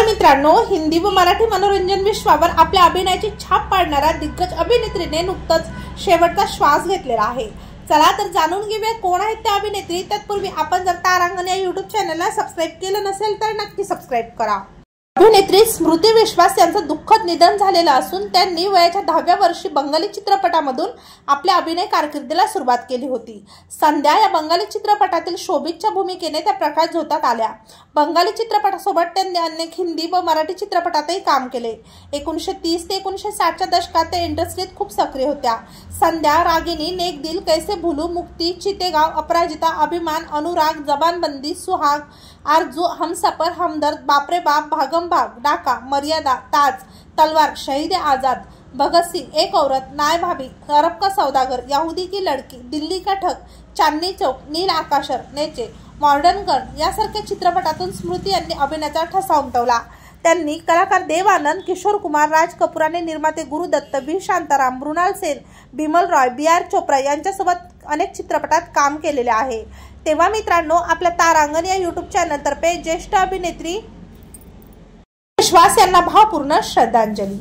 मित्रांनो, हिंदी व मराठी मनोरंजन विश्वावर आपल्या अभिनयाची छाप पाडणाऱ्या दिग्गज अभिनेत्रीने नुकतंच शेवटचा श्वास घेतलेला आहे। चला तर जाणून घेऊया कोण आहेत त्या अभिनेत्री। तत्पूर्वी आपण जर तारांगण या YouTube चॅनलला सबस्क्राइब केलं नसेल तर नक्की सबस्क्राइब करा। अभिनेत्री स्मृती विश्वास यांचं दुःखद निधन झालेलं असून त्यांनी वयाच्या 10व्या वर्षी बंगाली चित्रपटामधून आपल्या अभिनय कारकिर्दीला सुरुवात केली होती। संध्या या बंगाली चित्रपटातील शोभितच्या भूमिकेने त्या प्रकाश झोतात आल्या। बंगाली चित्रपटासोबत त्यांनी अनेक हिंदी व मराठी चित्रपटातही काम केले। 1930 ते 1960च्या दशकात त्या इंडस्ट्रीत खूप सक्रिय होत्या। संध्या, रागिनी, नेक दिल, कैसे भूलू, मुक्ती, चितेगाव, अपराजिता, अभिमान, अनुराग, जबानबंदी, सुहाग, आरजू, हमसफर, हमदर्द, बाप रे बाप, भागम भाग, डाका, मर्यादा, ताज, तलवार, शहीद आजाद, भगत सिंह, एक औरत, नाय भाभी, अरब का सौदागर, यहूदी की लड़की, दिल्ली का ठग, चांदनी चौक, नील आकाशर, नेचे, मॉडर्न गर्ल यासारख्या चित्रपटातून स्मृती यांनी अभिनयाचा ठसा उमटवला। त्यांनी कलाकार देव आनंद, किशोर कुमार, राज कपूर आणि निर्माते गुरुदत्त, बी शांताराम, मृणाल सेन, बिमल रॉय, बी.आर. चोप्रा यांच्यासोबत अनेक चित्रपटात काम केलेले आहे। तेव्हा मित्रांनो, आपल्या तारांगण या YouTube चॅनल तर्फे ज्येष्ठ अभिनेत्री विश्वास यांना भावपूर्ण श्रद्धांजली।